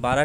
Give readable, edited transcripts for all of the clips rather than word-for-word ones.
12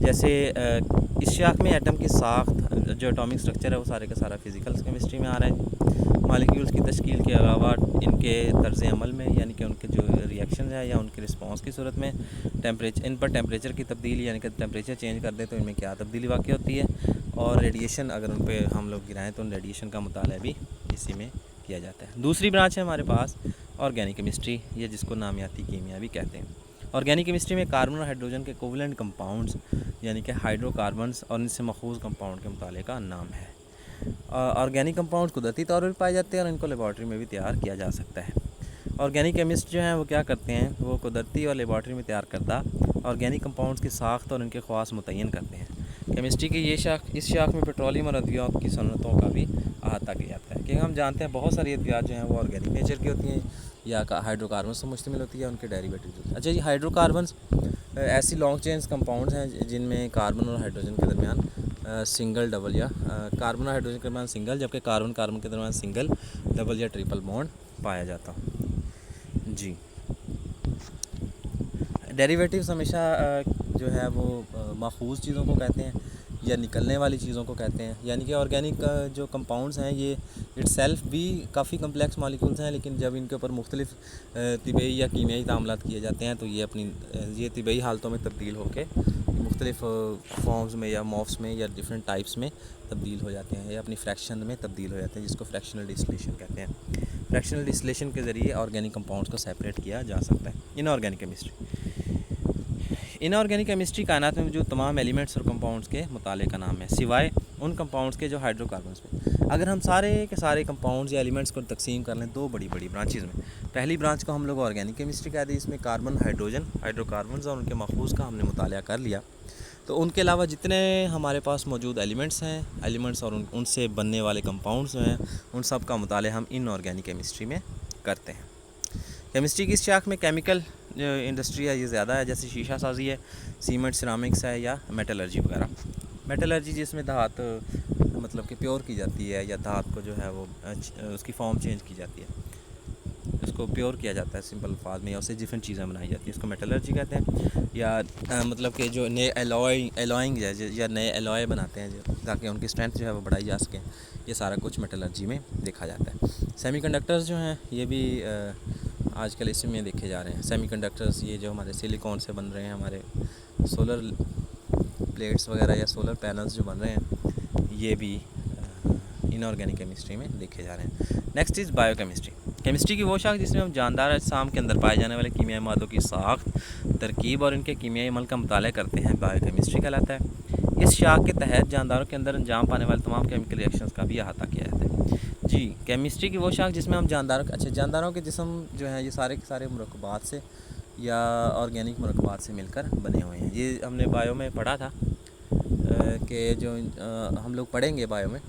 جیسے اس شاخ میں ایٹم کی ساخت جو اٹامک اسٹرکچر ہے وہ سارے کا سارا فزیکل کیمسٹری میں آ رہا ہے. مالیکیولز کی تشکیل کے علاوہ ان کے طرز عمل میں یعنی کہ ان کے جو ریئیکشن ہے یا ان کے رسپانس کی صورت میں ان پر ٹیمپریچر کی تبدیلی یعنی کہ ٹیمپریچر چینج کر دیں تو ان میں کیا تبدیلی واقع ہوتی ہے, اور ریڈیشن اگر ان پہ ہم لوگ گرائیں تو ان ریڈیشن کا مطالعہ بھی اسی میں کیا جاتا ہے. دوسری برانچ ہے ہمارے پاس آرگینک کیمسٹری, یہ جس کو نامیاتی کیمیا بھی کہتے ہیں. آرگینک کیمسٹری میں کاربن اور ہائیڈروجن کے کوولنٹ کمپاؤنڈز یعنی کہ ہائیڈرو کاربنز اور ان سے ماخوذ کمپاؤنڈ کے مطالعے کا نام ہے. آرگینک کمپاؤنڈ قدرتی طور پر پائے جاتے ہیں اور ان کو لیبارٹری میں بھی تیار کیا جا سکتا ہے. آرگینک کیمسٹ جو ہیں وہ کیا کرتے ہیں, وہ قدرتی اور لیبارٹری میں تیار کردہ آرگینک کمپاؤنڈز کی ساخت اور ان کے خواص متعین کرتے ہیں. کیمسٹری کی اس شاخ میں پیٹرولیم اور ادویات کی صنعتوں کا بھی احاطہ کیا جاتا ہے, کیونکہ ہم جانتے ہیں بہت ساری ادویات جو ہیں وہ آرگینک نیچر کی ہوتی ہیں یا ہائیڈرو کاربن سے مشتمل ہوتی ہے, ان کے ڈیریویٹیوز ہوتے ہیں. اچھا جی, ہائیڈرو کاربنز ایسی لانگ چینز کمپاؤنڈز ہیں جن میں کاربن اور ہائیڈروجن کے درمیان سنگل ڈبل یا کاربن اور ہائیڈروجن کے درمیان سنگل, جبکہ کاربن کاربن کے درمیان سنگل ڈبل یا ٹریپل بانڈ پایا جاتا جی. ڈیریویٹیوز ہمیشہ جو ہے وہ ماخوذ چیزوں کو کہتے ہیں یا نکلنے والی چیزوں کو کہتے ہیں, یعنی کہ آرگینک جو کمپاؤنڈز ہیں یہ اٹ سیلف بھی کافی کمپلیکس مالیکولز ہیں, لیکن جب ان کے اوپر مختلف طبعی یا کیمیائی تعاملات کیے جاتے ہیں تو یہ طبعی حالتوں میں تبدیل ہو کے مختلف فارمز میں یا موفس میں یا ڈفرینٹ ٹائپس میں تبدیل ہو جاتے ہیں یا اپنی فریکشن میں تبدیل ہو جاتے ہیں, جس کو فریکشنل ڈسٹلیشن کہتے ہیں. فریکشنل ڈسٹلیشن کے ذریعے آرگینک کمپاؤنڈز کو سیپریٹ کیا جا سکتا ہے. ان آرگینک کیمسٹری کائنات میں موجود تمام ایلیمنٹس اور کمپاؤنڈز کے مطالعے کا نام ہے, سوائے ان کمپاؤنڈز کے جو ہائیڈرو کاربنز میں. اگر ہم سارے کے سارے کمپاؤنڈز یا ایلیمنٹس کو تقسیم کر لیں دو بڑی برانچز میں, پہلی برانچ کو ہم لوگ آرگینک کیمسٹری کہتے ہیں, اس میں کاربن, ہائیڈروجن, ہائیڈرو کاربنز اور ان کے ماخوذ کا ہم نے مطالعہ کر لیا. تو ان کے علاوہ جتنے ہمارے پاس موجود ایلیمنٹس اور ان سے بننے والے کمپاؤنڈز ہیں ان سب کا مطالعہ ہم ان آرگینک کیمسٹری میں کرتے ہیں. کیمسٹری کی اس شاخ میں کیمیکل انڈسٹری ہے یہ زیادہ ہے, جیسے شیشہ سازی ہے, سیمنٹ سیرامکس ہے یا میٹلرجی وغیرہ. میٹلرجی جس میں دھات مطلب کہ پیور کی جاتی ہے یا دھات کو جو ہے وہ اس کی فارم چینج کی جاتی ہے, اس کو پیور کیا جاتا ہے سمپل الفاظ میں, یا اس سے ڈفرینٹ چیزیں بنائی جاتی ہیں, اس کو میٹلرجی کہتے ہیں. یا مطلب کہ جو نئے ایلوائنگ ہے یا نئے ایلوائے بناتے ہیں تاکہ ان کی اسٹرینتھ جو ہے وہ بڑھائی جا سکے, یہ سارا کچھ میٹلرجی میں دیکھا جاتا ہے. سیمی کنڈکٹرز جو ہیں یہ بھی آج کل اس میں دیکھے جا رہے ہیں. سیمی کنڈکٹرز یہ جو ہمارے سلیکون سے بن رہے ہیں, ہمارے سولر پلیٹس وغیرہ یا سولر پینلز جو بن رہے ہیں یہ بھی ان آرگینک کیمسٹری میں دیکھے جا رہے ہیں. Next is bio chemistry. Chemistry کی وہ شاخ جس میں ہم جاندار اجسام کے اندر پائے جانے والے کیمیائی مادوں کی ساخت, ترکیب اور ان کے کیمیائی عمل کا مطالعہ کرتے ہیں, بایو کیمسٹری کہلاتا ہے. اس شاخ کے تحت جانداروں کے اندر انجام پانے والے تمام کیمیکل ریئیکشنز کا بھی احاطہ کیا جاتا ہے. جی, کیمسٹری کی وہ شاخ جس میں ہم جانداروں کے جسم جو ہیں یہ سارے کے سارے مرکبات سے یا آرگینک مرکبات سے مل کر بنے ہوئے ہیں. یہ ہم نے بایو میں پڑھا تھا کہ جو ہم لوگ پڑھیں گے بایو میں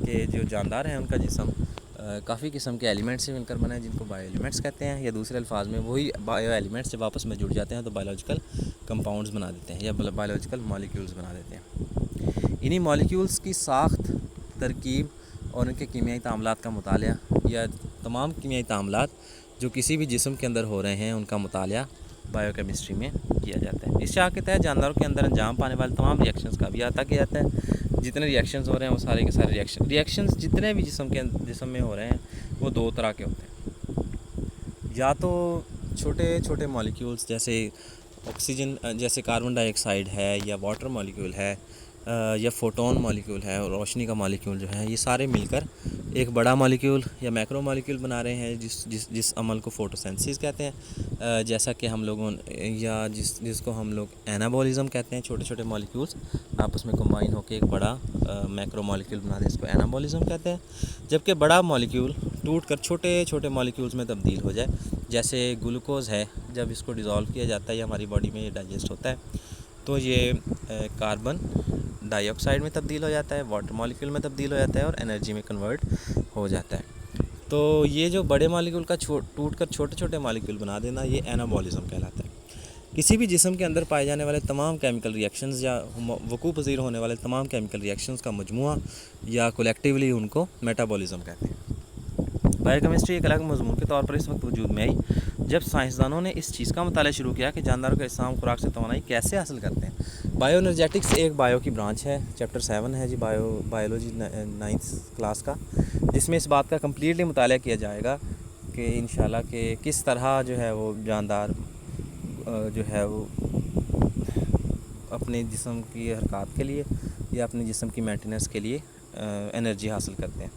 کہ جو جاندار ہیں ان کا جسم کافی قسم کے ایلیمنٹس سے مل کر بنا ہے جن کو بایو ایلیمنٹس کہتے ہیں, یا دوسرے الفاظ میں وہی بایو ایلیمنٹس جب آپس میں جڑ جاتے ہیں تو بایولوجیکل کمپاؤنڈز بنا دیتے ہیں یا بایولوجیکل مالیکیولز بنا دیتے ہیں. انہی مالیکیولز کی ساخت, ترکیب اور ان کے کیمیائی تعاملات کا مطالعہ یا تمام کیمیائی تعاملات جو کسی بھی جسم کے اندر ہو رہے ہیں ان کا مطالعہ بایو کیمسٹری میں کیا جاتا ہے. اس شاخ کے تحت جانداروں کے اندر انجام پانے والے تمام ریئیکشنز کا بھی احاطہ کیا جاتا ہے. جتنے ریئیکشنز ہو رہے ہیں وہ سارے کے سارے ریئیکشنز جتنے بھی جسم میں ہو رہے ہیں وہ دو طرح کے ہوتے ہیں. یا تو چھوٹے چھوٹے مالیکیولز جیسے آکسیجن, جیسے کاربن ڈائی آکسائڈ ہے یا واٹر مالیکیول ہے یا فوٹون مالیکیول ہے, اور روشنی کا مالیکیول جو ہے, یہ سارے مل کر ایک بڑا مالیکیول یا میکرو مالیکیول بنا رہے ہیں جس عمل کو فوٹوسینتھسس کہتے ہیں. جیسا کہ ہم لوگوں یا جس کو ہم لوگ اینابولزم کہتے ہیں, چھوٹے چھوٹے مالیکیولز آپس میں کمبائن ہو کے ایک بڑا میکرو مالیکیول بنا دیں, اس کو اینابولزم کہتے ہیں. جبکہ بڑا مالیکیول ٹوٹ کر چھوٹے چھوٹے مالیکیولز میں تبدیل ہو جائے, جیسے گلوکوز ہے, جب اس کو ڈیزالو کیا جاتا ہے یا ہماری باڈی میں یہ ڈائجسٹ ہوتا ہے تو یہ کاربن ڈائی آکسائڈ میں تبدیل ہو جاتا ہے, واٹر مالیکیول میں تبدیل ہو جاتا ہے اور انرجی میں کنورٹ ہو جاتا ہے. تو یہ جو بڑے مالیکیول کا ٹوٹ کر چھوٹے چھوٹے مالیکیول بنا دینا یہ اینابولزم کہلاتا ہے. کسی بھی جسم کے اندر پائے جانے والے تمام کیمیکل ریئیکشنز یا وقوع پذیر ہونے والے تمام کیمیکل ریئیکشنز کا مجموعہ یا کولیکٹیولی ان کو میٹابولزم کہتے ہیں. بایو کیمسٹری ایک الگ مضمون کے طور پر اس وقت وجود میں آئی جب سائنسدانوں نے اس چیز کا مطالعہ شروع کیا کہ جانداروں کا اجسام خوراک سے توانائی کیسے حاصل کرتے ہیں۔ بایو انرجیٹکس ایک بایو کی برانچ ہے، چیپٹر 7 ہے جی بایولوجی 9th کلاس کا، جس میں اس بات کا کمپلیٹلی مطالعہ کیا جائے گا کہ انشاءاللہ کہ کس طرح جو ہے وہ جاندار جو ہے وہ اپنے جسم کی حرکات کے لیے یا اپنے جسم کی مینٹیننس کے لیے انرجی حاصل کرتے ہیں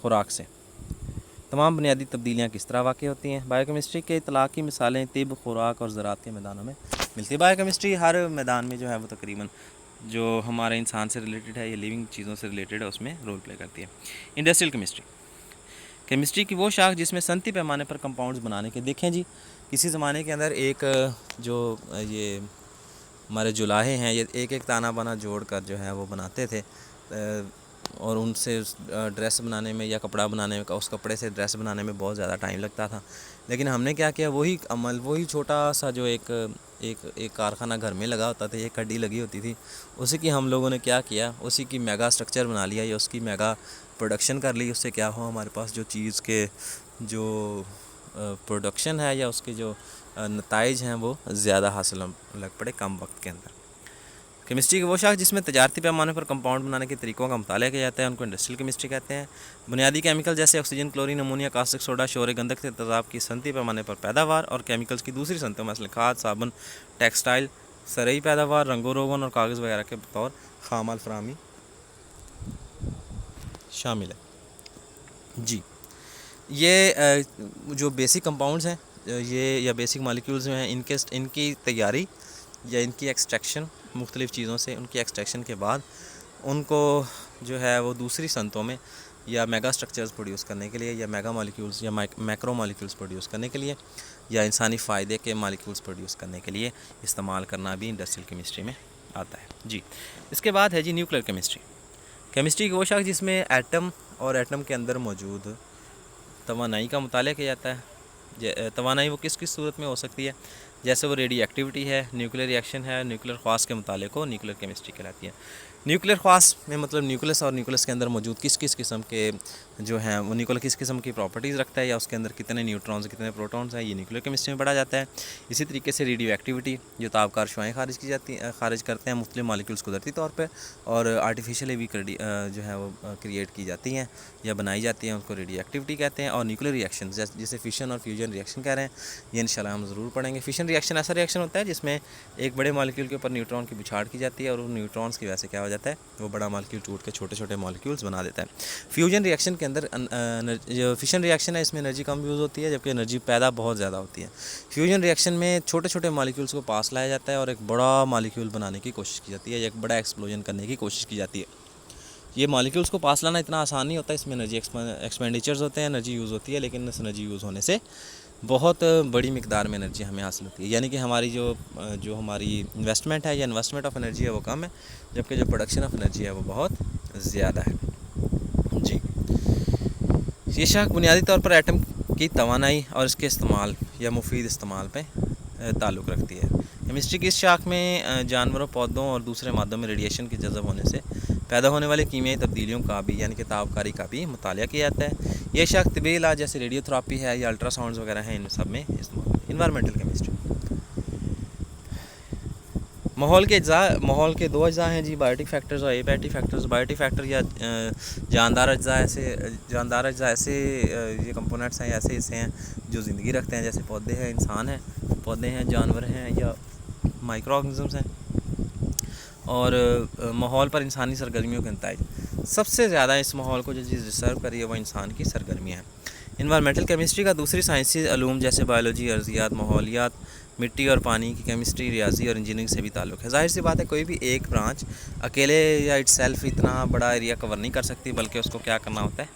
خوراک سے۔ تمام بنیادی تبدیلیاں کس طرح واقع ہوتی ہیں۔ بایو کیمسٹری کے اطلاق کی مثالیں طب، خوراک اور زراعت کے میدانوں میں ملتی ہے۔ بایو کیمسٹری ہر میدان میں جو ہے وہ تقریباً جو ہمارے انسان سے ریلیٹڈ ہے یا لیونگ چیزوں سے ریلیٹڈ ہے اس میں رول پلے کرتی ہے۔ انڈسٹریل کیمسٹری، کیمسٹری کی وہ شاخ جس میں صنعتی پیمانے پر کمپاؤنڈز بنانے کے، دیکھیں جی کسی زمانے کے اندر ایک جو یہ ہمارے جولاہے ہیں یہ ایک ایک تانا بانا جوڑ کر جو ہے وہ بناتے تھے، اور ان سے ڈریس بنانے میں یا کپڑا بنانے میں، اس کپڑے سے ڈریس بنانے میں بہت زیادہ ٹائم لگتا تھا۔ لیکن ہم نے کیا کیا، وہی عمل، وہی چھوٹا سا جو ایک کارخانہ گھر میں لگا ہوتا تھا، ایک ہڈی لگی ہوتی تھی، اسی کی ہم لوگوں نے کیا کیا، اسی کی میگا اسٹرکچر بنا لیا یا اس کی میگا پروڈکشن کر لی۔ اس سے کیا ہو، ہمارے پاس جو چیز کے جو پروڈکشن ہے یا اس کے جو نتائج ہیں وہ زیادہ حاصل لگ پڑے کم وقت کے اندر۔ کیمسٹری کی وہ شاخ جس میں تجارتی پیمانے پر کمپاؤنڈ بنانے کے طریقوں کا مطالعہ کیا جاتا ہے ان کو انڈسٹریل کیمسٹری کہتے ہیں۔ بنیادی کیمیکل جیسے oxygen, chlorine, ammonia, caustic soda, شور گندک کے تیزاب کی صنعتی پیمانے پر پیداوار، اور کیمیکلز کی دوسری صنعتوں مثلا کھاد، صابن، ٹیکسٹائل، زرعی پیداوار، رنگ و روغن اور کاغذ وغیرہ کے بطور خام مال فراہمی شامل ہے جی۔ یہ جو بیسک کمپاؤنڈز ہیں یہ یا بیسک مالیکیولز جو ہیں ان کی تیاری یا ان کی ایکسٹریکشن مختلف چیزوں سے، ان کی ایکسٹریکشن کے بعد ان کو جو ہے وہ دوسری صنعتوں میں یا میگا اسٹرکچرز پروڈیوس کرنے کے لیے یا میگا مالیکیولز یا میکرو مالیکیولز پروڈیوس کرنے کے لیے یا انسانی فائدے کے مالیکیولز پروڈیوس کرنے کے لیے استعمال کرنا بھی انڈسٹریل کیمسٹری میں آتا ہے جی۔ اس کے بعد ہے جی نیوکلیر کیمسٹری۔ کیمسٹری کی وہ شاخ جس میں ایٹم اور ایٹم کے اندر موجود توانائی کا مطالعہ کیا جاتا ہے۔ توانائی وہ کس کس صورت میں ہو سکتی ہے، جیسے وہ ریڈی ایکٹیویٹی ہے، نیوکلیر ریئیکشن ہے، نیوکلیر خواص کے مطالعے کو نیوکلیر کیمسٹری کہلاتی ہے۔ نیوکلیر خواص میں مطلب نیوکلس اور نیوکلس کے اندر موجود کس کس قسم کے جو ہیں وہ نیوکلر کس قسم کی پراپرٹیز رکھتا ہے یا اس کے اندر کتنے نیوٹرونز کتنے پروٹونز ہیں، یہ نیوکلیر کیمسٹری میں پڑھا جاتا ہے۔ اسی طریقے سے ریڈیو ایکٹیویٹی جو تابکار شعاعیں خارج کرتے ہیں مختلف مالیکولز قدرتی طور پہ اور آرٹیفیشلی بھی جو ہے وہ کریٹ کی جاتی ہیں یا بنائی جاتی ہیں، ان کو ریڈیو ایکٹیویٹی کہتے ہیں۔ اور نیوکلیر ریئیکشن جسے فیشن اور فیوژن ریئیکشن کہہ رہے ہیں، یہ انشاءاللہ ہم ضرور پڑھیں گے۔ فیشن ریئیکشن ایسا ریئیکشن ہوتا ہے جس میں ایک بڑے مالیکیول کے اوپر نیوٹرون کی بچھاڑ کی جاتی ہے اور ان نیوٹرونز کی وجہ سے کیا ہو جاتا ہے، وہ بڑا مالیکیول ٹوٹ کے چھوٹے چھوٹے مالیکیولز بنا دیتا ہے۔ فیوژن ریئیکشن کے اندر جو فیشن ریئیکشن ہے اس میں انرجی کم یوز ہوتی ہے جبکہ انرجی پیدا بہت زیادہ ہوتی ہے۔ فیوژن ریئیکشن میں چھوٹے چھوٹے مالیکیولز کو پاس لایا جاتا ہے اور ایک بڑا مالیکیول بنانے کی کوشش کی جاتی ہے یا ایک بڑا ایکسپلوژن کرنے کی کوشش کی جاتی ہے۔ یہ مالیکیولز کو پاس لانا اتنا آسان نہیں ہوتا، اس میں انرجی ایکسپینڈیچرز ہوتے ہیں، انرجی یوز ہوتی ہے، لیکن اس انرجی یوز ہونے سے بہت بڑی مقدار میں انرجی ہمیں حاصل ہوتی ہے، یعنی کہ ہماری جو ہماری انویسٹمنٹ ہے یا انویسٹمنٹ آف انرجی ہے وہ کم ہے جبکہ جو پروڈکشن آف انرجی ہے وہ بہت زیادہ ہے جی۔ یہ شاخ بنیادی طور پر ایٹم کی توانائی اور اس کے استعمال یا مفید استعمال پہ تعلق رکھتی ہے۔ کیمسٹری کی اس شاخ میں جانوروں، پودوں اور دوسرے مادوں میں ریڈیشن کے جذب ہونے سے پیدا ہونے والی کیمیائی تبدیلیوں کا بھی یعنی کہ تابکاری کا بھی مطالعہ کیا جاتا ہے۔ یہ شاخ طبی علاج جیسے ریڈیو تھراپی ہے یا الٹرا ساؤنڈز وغیرہ ہیں ان سب میں استعمال۔ انوائرمنٹل کیمسٹری، ماحول کے اجزاء، ماحول کے دو اجزاء ہیں جی، بایوٹک فیکٹرز اور ایبیوٹک فیکٹرز۔ بایوٹک فیکٹر یا جاندار اجزاء ایسے یہ کمپوننٹس ہیں، ایسے حصے ہیں جو زندگی رکھتے ہیں، جیسے پودے ہیں، انسان ہیں، پودے ہیں، جانور ہیں یا مائکرو آرگنزمز ہیں۔ اور ماحول پر انسانی سرگرمیوں کے نتائج، سب سے زیادہ اس ماحول کو جو چیز ڈسٹرب کر رہی ہے وہ انسان کی سرگرمیاں ہیں۔ انوائرمنٹل کیمسٹری کا دوسری سائنسی علوم جیسے بایولوجی، ارضیات، ماحولیات، مٹی اور پانی کی کیمسٹری، ریاضی اور انجینئرنگ سے بھی تعلق ہے۔ ظاہر سی بات ہے کوئی بھی ایک برانچ اکیلے یا اٹ سیلف اتنا بڑا ایریا کور نہیں کر سکتی، بلکہ اس کو کیا کرنا ہوتا ہے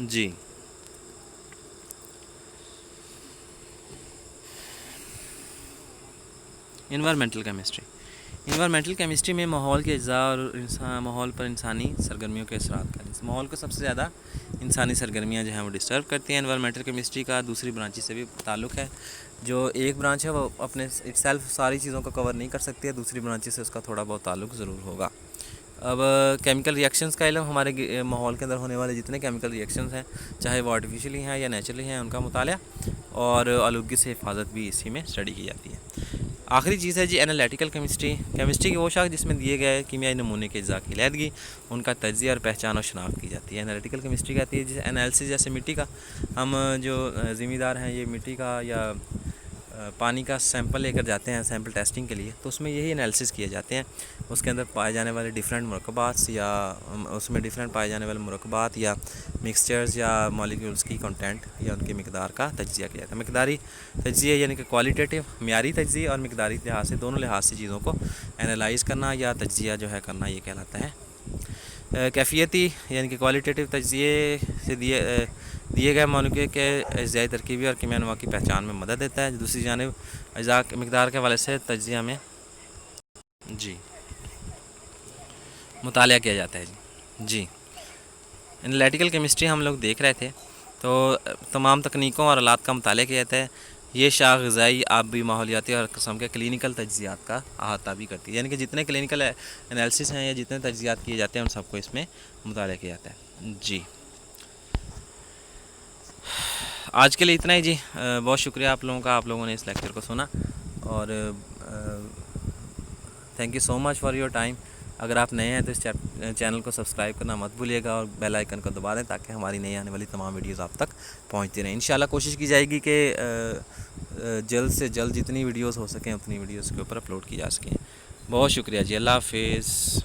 جی۔ انوائرمنٹل کیمسٹری میں ماحول کے اجزاء اور ماحول پر انسانی سرگرمیوں کے اثرات کا، ماحول کو سب سے زیادہ انسانی سرگرمیاں جو ہیں وہ ڈسٹرب کرتی ہیں۔ انوائرمنٹل کیمسٹری کا دوسری برانچ سے بھی تعلق ہے، جو ایک برانچ ہے وہ اپنے اٹ سیلف ساری چیزوں کو کور نہیں کر سکتی ہے، دوسری برانچ سے اس کا تھوڑا بہت تعلق ضرور ہوگا۔ اب کیمیکل ریئیکشنز کا علم ہمارے ماحول کے اندر ہونے والے جتنے کیمیکل ریئیکشنز ہیں، چاہے وہ آرٹیفیشلی ہیں یا نیچرلی ہیں، ان کا مطالعہ اور آلودگی سے حفاظت بھی اسی میں اسٹڈی کی جاتی ہے۔ آخری چیز ہے جی انالیٹیکل کیمسٹری۔ کیمسٹری کی وہ شاخ جس میں دیے گئے کیمیائی نمونے کے اجزاء کی علیحدگی، ان کا تجزیہ اور پہچان اور شناخت کی جاتی ہے۔ انالیٹیکل کیمسٹری کہتی ہے جسے انالیسس، جیسے مٹی کا، ہم جو ذمہ دار ہیں یہ مٹی کا یا پانی کا سیمپل لے کر جاتے ہیں سیمپل ٹیسٹنگ کے لیے، تو اس میں یہی انالیسس کیے جاتے ہیں، اس کے اندر پائے جانے والے ڈیفرنٹ مرکبات یا اس میں ڈیفرنٹ پائے جانے والے مرکبات یا مکسچرز یا مالیکیولز کی کنٹینٹ یا ان کی مقدار کا تجزیہ کیا جاتا ہے۔ مقداری تجزیہ یعنی کہ کوالٹیٹیو، معیاری تجزیہ، اور مقداری لحاظ سے، دونوں لحاظ سے چیزوں کو انالائز کرنا یا تجزیہ جو ہے کرنا، یہ کہلاتا ہے۔ کیفیتی یعنی کہ کوالٹیٹیو تجزیے سے دیے گئے مولکیول کے اجزائی ترکیبی اور کیمیائی انواع کی پہچان میں مدد دیتا ہے۔ دوسری جانب اجزاء کی مقدار کے حوالے سے تجزیہ میں مطالعہ کیا جاتا ہے جی۔ انالیٹیکل کیمسٹری ہم لوگ دیکھ رہے تھے، تو تمام تکنیکوں اور آلات کا مطالعہ کیا جاتا ہے۔ یہ شاخ غذائی، آبی، ماحولیاتی اور قسم کے کلینیکل تجزیات کا احاطہ بھی کرتی ہے، یعنی کہ جتنے کلینیکل انالیسس ہیں یا جتنے تجزیات کیے جاتے ہیں ان سب کو اس میں مطالعہ کیا جاتا ہے جی۔ آج کے لیے اتنا ہی جی۔ بہت شکریہ آپ لوگوں کا، آپ لوگوں نے اس لیکچر کو سنا، اور thank you so much for your time. اگر آپ نئے ہیں تو اس چینل کو سبسکرائب کرنا مت بھولیے گا، اور بیل آئیکن کو دبا دیں تاکہ ہماری نئی آنے والی تمام ویڈیوز آپ تک پہنچتی رہیں۔ انشاءاللہ کوشش کی جائے گی کہ جلد سے جلد جتنی ویڈیوز ہو سکیں اتنی ویڈیوز کے اوپر اپلوڈ کی جا سکیں۔ بہت شکریہ جی، اللہ حافظ۔